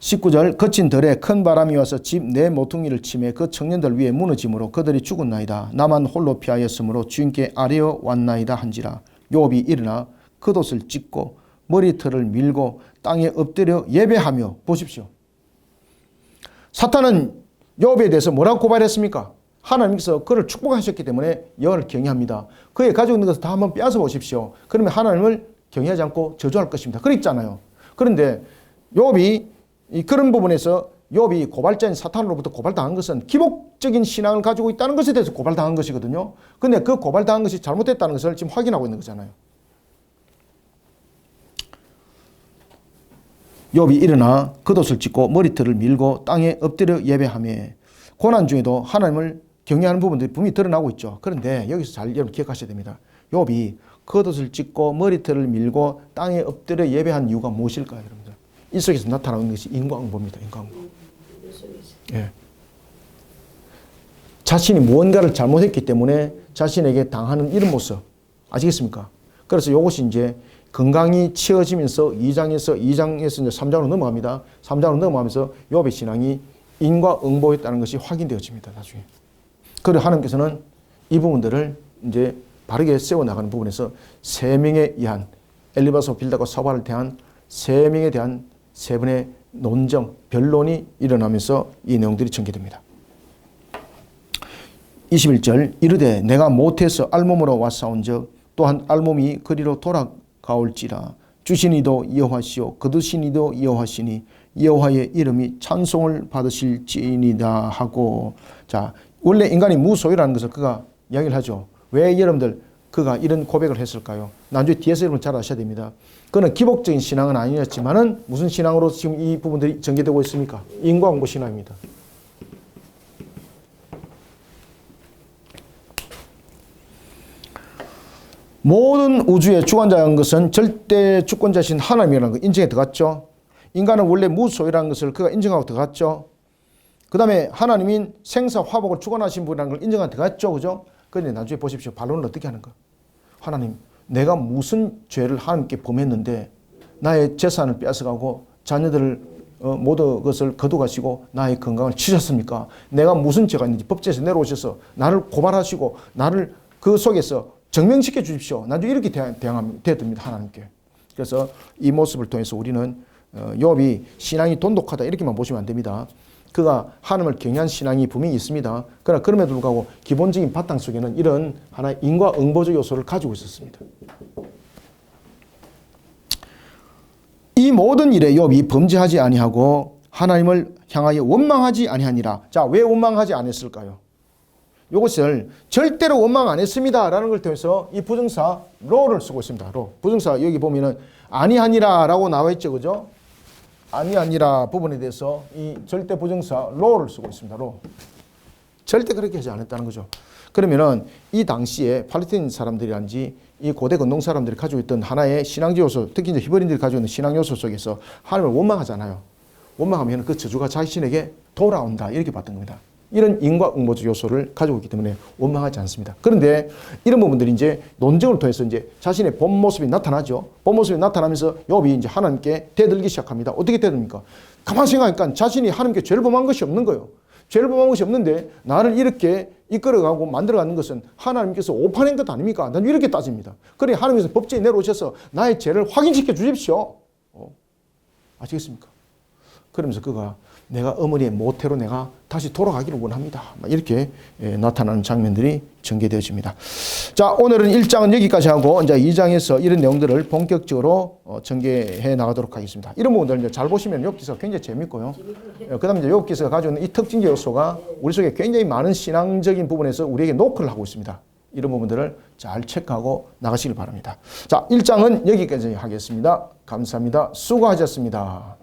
19절 거친 들에 큰 바람이 와서 집 내 모퉁이를 치매 그 청년들 위에 무너짐으로 그들이 죽었나이다. 나만 홀로 피하였으므로 주인께 아뢰어 왔나이다 한지라. 욥이 일어나 겉옷을 찢고 머리털을 밀고 땅에 엎드려 예배하며. 보십시오. 사탄은 욥에 대해서 뭐라고 고발했습니까? 하나님께서 그를 축복하셨기 때문에 여호와를 경외합니다. 그의 가지고 있는 것을 다 한번 빼앗아 보십시오. 그러면 하나님을 경외하지 않고 저주할 것입니다. 그랬잖아요. 그런데 욥이 그런 부분에서 욥이 고발자인 사탄으로부터 고발당한 것은 기복적인 신앙을 가지고 있다는 것에 대해서 고발당한 것이거든요. 근데 그 고발당한 것이 잘못됐다는 것을 지금 확인하고 있는 거잖아요. 욥이 일어나 겉옷을 찢고 머리털을 밀고 땅에 엎드려 예배하며 고난 중에도 하나님을 경외하는 부분들이 분명히 드러나고 있죠. 그런데 여기서 잘 여러분 기억하셔야 됩니다. 욥이 겉옷을 찢고 머리털을 밀고 땅에 엎드려 예배한 이유가 무엇일까요, 여러분들? 이 속에서 나타나는 것이 인과응보입니다. 인과응보. 예. 자신이 무언가를 잘못했기 때문에 자신에게 당하는 이런 모습 아시겠습니까? 그래서 이것이 이제 건강이 치어지면서 2장에서 이제 3장으로 넘어갑니다. 3장으로 넘어가면서 욥의 신앙이 인과응보였다는 것이 확인되어집니다. 나중에. 그리고 하나님께서는 이 부분들을 이제 바르게 세워나가는 부분에서 세 명에 의한 엘리바서, 빌다고 서바를 대한 세 명에 대한 세 번의 논정, 변론이 일어나면서 이 내용들이 전개됩니다. 21절 이르되 내가 못해서 알몸으로 왔사온즉 또한 알몸이 그리로 돌아가올지라 주신 이도 여호와시요 거두신 이도 여호와시니 여호와의 이름이 찬송을 받으실지니이다 하고, 자 원래 인간이 무소유라는 것을 그가 이야기를 하죠. 왜 여러분들 그가 이런 고백을 했을까요? 나중에 뒤에서 여러분 잘 아셔야 됩니다. 그는 기복적인 신앙은 아니었지만은 무슨 신앙으로 지금 이 부분들이 전개되고 있습니까? 인과응보 신앙입니다. 모든 우주의 주관자인 것은 절대 주권자신 하나님이라는 거 인정에 들어갔죠. 인간은 원래 무소유라는 것을 그가 인정하고 들어갔죠. 그 다음에 하나님인 생사 화복을 주관하신 분이라는 걸 인정하고 들어갔죠. 그죠? 그런데 나중에 보십시오. 반론을 어떻게 하는 거? 하나님, 내가 무슨 죄를 하나님께 범했는데 나의 재산을 뺏어가고 자녀들을 모든 것을 거두가시고 나의 건강을 치셨습니까? 내가 무슨 죄가 있는지 법제에서 내려오셔서 나를 고발하시고 나를 그 속에서 증명시켜 주십시오. 나중에 이렇게 대답니다. 하나님께. 그래서 이 모습을 통해서 우리는 욥이 신앙이 돈독하다 이렇게만 보시면 안 됩니다. 그가 하나님을 경외한 신앙이 분명히 있습니다. 그러나 그럼에도 불구하고 기본적인 바탕 속에는 이런 하나의 인과응보적 요소를 가지고 있었습니다. 이 모든 일에 욥이 범죄하지 아니하고 하나님을 향하여 원망하지 아니하니라. 자, 왜 원망하지 않았을까요? 이것을 절대로 원망 안 했습니다 라는 걸 통해서 이 부정사 로를 쓰고 있습니다. 로. 부정사 여기 보면은 아니하니라 라고 나와 있죠. 그죠? 아니하니라 부분에 대해서 이 절대 부정사 로를 쓰고 있습니다. 로. 절대 그렇게 하지 않았다는 거죠. 그러면은 이 당시에 팔레스타인 사람들이란지 이 고대 근동 사람들이 가지고 있던 하나의 신앙적 요소, 특히 이제 히브리인들이 가지고 있는 신앙 요소 속에서 하나님을 원망하잖아요. 원망하면 그 저주가 자신에게 돌아온다 이렇게 봤던 겁니다. 이런 인과응보적 요소를 가지고 있기 때문에 원망하지 않습니다. 그런데 이런 부분들이 이제 논쟁을 통해서 이제 자신의 본 모습이 나타나죠. 본 모습이 나타나면서 욥이 이제 하나님께 대들기 시작합니다. 어떻게 대듭니까? 가만히 생각하니까 자신이 하나님께 죄를 범한 것이 없는 거예요. 죄를 범한 것이 없는데 나를 이렇게 이끌어가고 만들어가는 것은 하나님께서 오판한 것 아닙니까? 난 이렇게 따집니다. 그래 하나님께서 법제에 내려오셔서 나의 죄를 확인시켜 주십시오. 아시겠습니까? 그러면서 그가 내가 어머니의 모태로 내가 다시 돌아가기를 원합니다. 이렇게 나타나는 장면들이 전개되어집니다. 자, 오늘은 1장은 여기까지 하고 이제 2장에서 이런 내용들을 본격적으로 전개해 나가도록 하겠습니다. 이런 부분들 이제 잘 보시면 욥기서가 굉장히 재밌고요. 그다음에 이제 욥기서가 가지고 있는 이 특징적 요소가 우리 속에 굉장히 많은 신앙적인 부분에서 우리에게 노크를 하고 있습니다. 이런 부분들을 잘 체크하고 나가시길 바랍니다. 자, 1장은 여기까지 하겠습니다. 감사합니다. 수고하셨습니다.